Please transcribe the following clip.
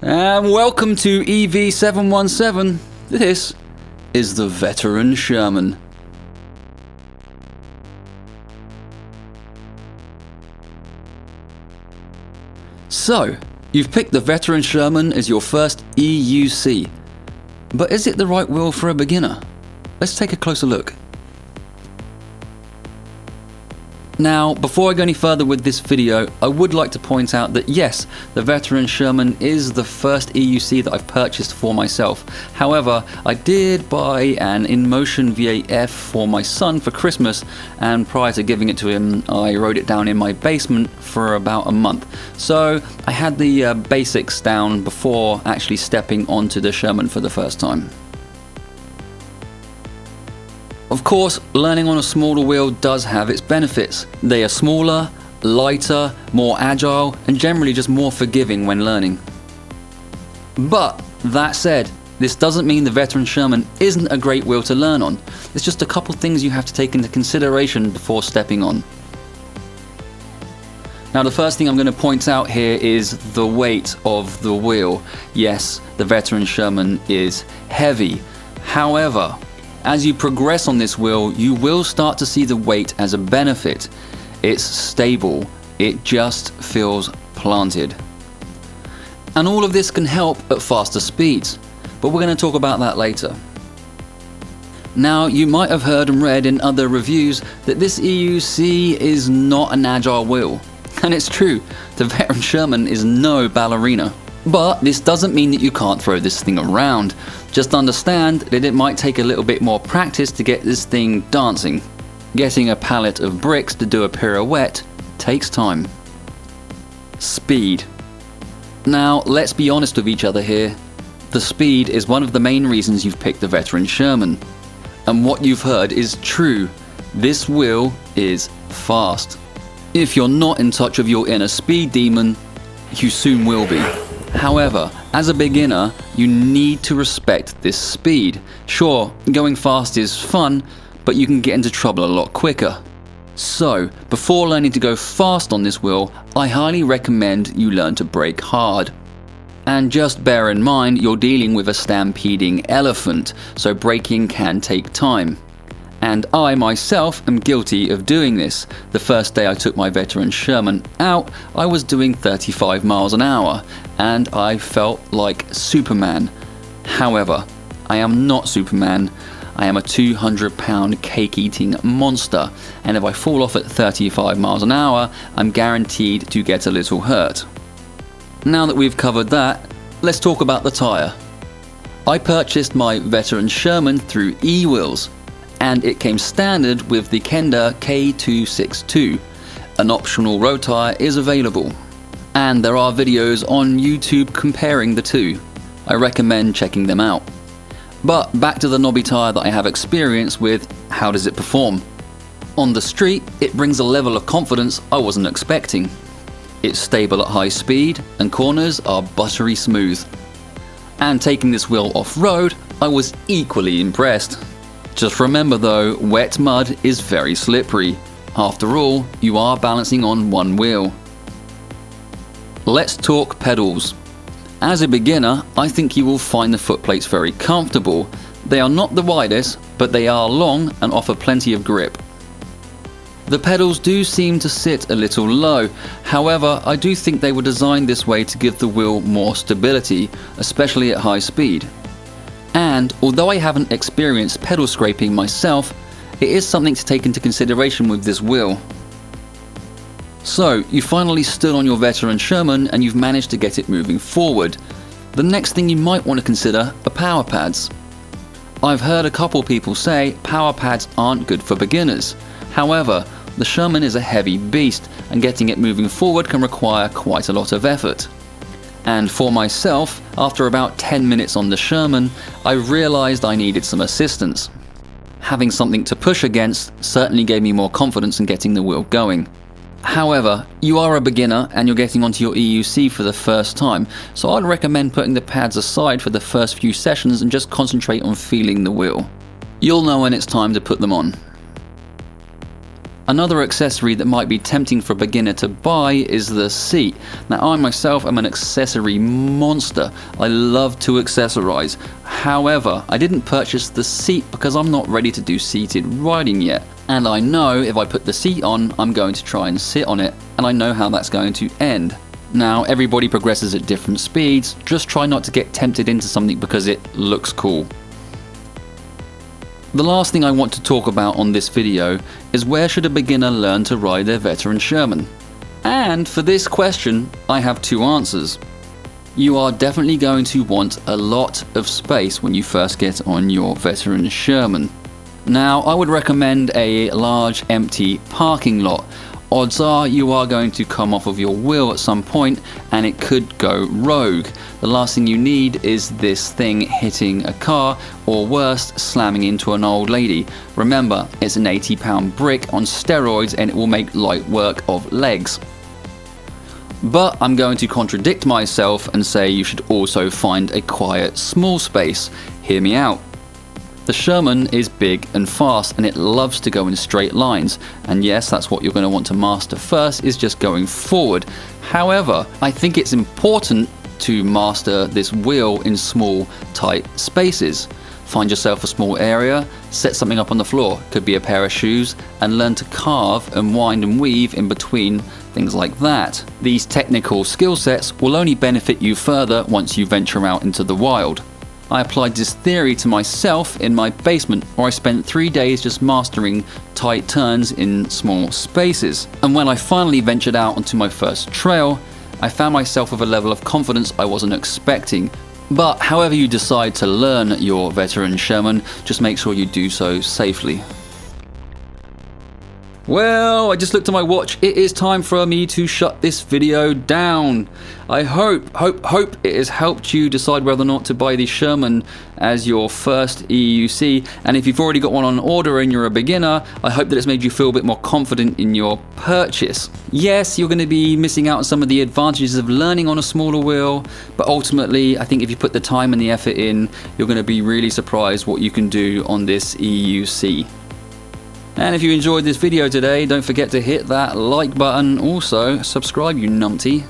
And welcome to EV717. This is the Veteran Sherman. So, you've picked the Veteran Sherman as your first EUC. But is it the right wheel for a beginner? Let's take a closer look. Now, before I go any further with this video, I would like to point out that yes, the Veteran Sherman is the first EUC that I've purchased for myself. However, I did buy an InMotion VAF for my son for Christmas, and prior to giving it to him, I rode it down in my basement for about a month. So I had the basics down before actually stepping onto the Sherman for the first time. Of course, learning on a smaller wheel does have its benefits. They are smaller, lighter, more agile, and generally just more forgiving when learning. But that said, this doesn't mean the Veteran Sherman isn't a great wheel to learn on. There's just a couple things you have to take into consideration before stepping on. Now, the first thing I'm going to point out here is the weight of the wheel. Yes, the Veteran Sherman is heavy. However, as you progress on this wheel, you will start to see the weight as a benefit. It's stable, it just feels planted. And all of this can help at faster speeds, but we're going to talk about that later. Now, you might have heard and read in other reviews that this EUC is not an agile wheel. And it's true, the Veteran Sherman is no ballerina. But this doesn't mean that you can't throw this thing around. Just understand that it might take a little bit more practice to get this thing dancing. Getting a pallet of bricks to do a pirouette takes time. Speed. Now, let's be honest with each other here. The speed is one of the main reasons you've picked the Veteran Sherman. And what you've heard is true. This wheel is fast. If you're not in touch with your inner speed demon, you soon will be. However, as a beginner, you need to respect this speed. Sure, going fast is fun, but you can get into trouble a lot quicker. So, before learning to go fast on this wheel, I highly recommend you learn to brake hard. And just bear in mind, you're dealing with a stampeding elephant, so braking can take time. And I myself am guilty of doing this. The first day I took my Veteran Sherman out, I was doing 35 miles an hour, and I felt like Superman. However, I am not Superman. I am a 200-pound cake-eating monster, and if I fall off at 35 miles an hour, I'm guaranteed to get a little hurt. Now that we've covered that, let's talk about the tyre. I purchased my Veteran Sherman through eWheels, and it came standard with the Kenda K262. An optional road tyre is available, and there are videos on YouTube comparing the two. I recommend checking them out. But back to the knobby tyre that I have experience with, how does it perform? On the street, it brings a level of confidence I wasn't expecting. It's stable at high speed, and corners are buttery smooth. And taking this wheel off-road, I was equally impressed. Just remember though, wet mud is very slippery. After all, you are balancing on one wheel. Let's talk pedals. As a beginner, I think you will find the footplates very comfortable. They are not the widest, but they are long and offer plenty of grip. The pedals do seem to sit a little low. However, I do think they were designed this way to give the wheel more stability, especially at high speed. And although I haven't experienced pedal scraping myself, it is something to take into consideration with this wheel. So, you finally stood on your Veteran Sherman and you've managed to get it moving forward. The next thing you might want to consider are power pads. I've heard a couple people say power pads aren't good for beginners. However, the Sherman is a heavy beast, and getting it moving forward can require quite a lot of effort. And for myself, after about 10 minutes on the Sherman, I realized I needed some assistance. Having something to push against certainly gave me more confidence in getting the wheel going. However, you are a beginner and you're getting onto your EUC for the first time, so I'd recommend putting the pads aside for the first few sessions and just concentrate on feeling the wheel. You'll know when it's time to put them on. Another accessory that might be tempting for a beginner to buy is the seat. Now I myself am an accessory monster. I love to accessorize. However, I didn't purchase the seat because I'm not ready to do seated riding yet. And I know if I put the seat on, I'm going to try and sit on it, and I know how that's going to end. Now, everybody progresses at different speeds. Just try not to get tempted into something because it looks cool. The last thing I want to talk about on this video is where should a beginner learn to ride their Veteran Sherman? And for this question, I have two answers. You are definitely going to want a lot of space when you first get on your Veteran Sherman. Now, I would recommend a large empty parking lot. Odds are you are going to come off of your wheel at some point and it could go rogue. The last thing you need is this thing hitting a car, or worse, slamming into an old lady. Remember, it's an 80-pound brick on steroids and it will make light work of legs. But I'm going to contradict myself and say you should also find a quiet, small space. Hear me out. The Sherman is big and fast and it loves to go in straight lines, and yes, that's what you're going to want to master first, is just going forward. However, I think it's important to master this wheel in small, tight spaces. Find yourself a small area, set something up on the floor, could be a pair of shoes, and learn to carve and wind and weave in between, things like that. These technical skill sets will only benefit you further once you venture out into the wild. I applied this theory to myself in my basement, where I spent 3 days just mastering tight turns in small spaces. And when I finally ventured out onto my first trail, I found myself with a level of confidence I wasn't expecting. But however you decide to learn your Veteran Sherman, just make sure you do so safely. Well, I just looked at my watch. It is time for me to shut this video down. I hope it has helped you decide whether or not to buy the Sherman as your first EUC. And if you've already got one on order and you're a beginner, I hope that it's made you feel a bit more confident in your purchase. Yes, you're going to be missing out on some of the advantages of learning on a smaller wheel, but ultimately, I think if you put the time and the effort in, you're going to be really surprised what you can do on this EUC. And if you enjoyed this video today, don't forget to hit that like button. Also, subscribe, you numpty.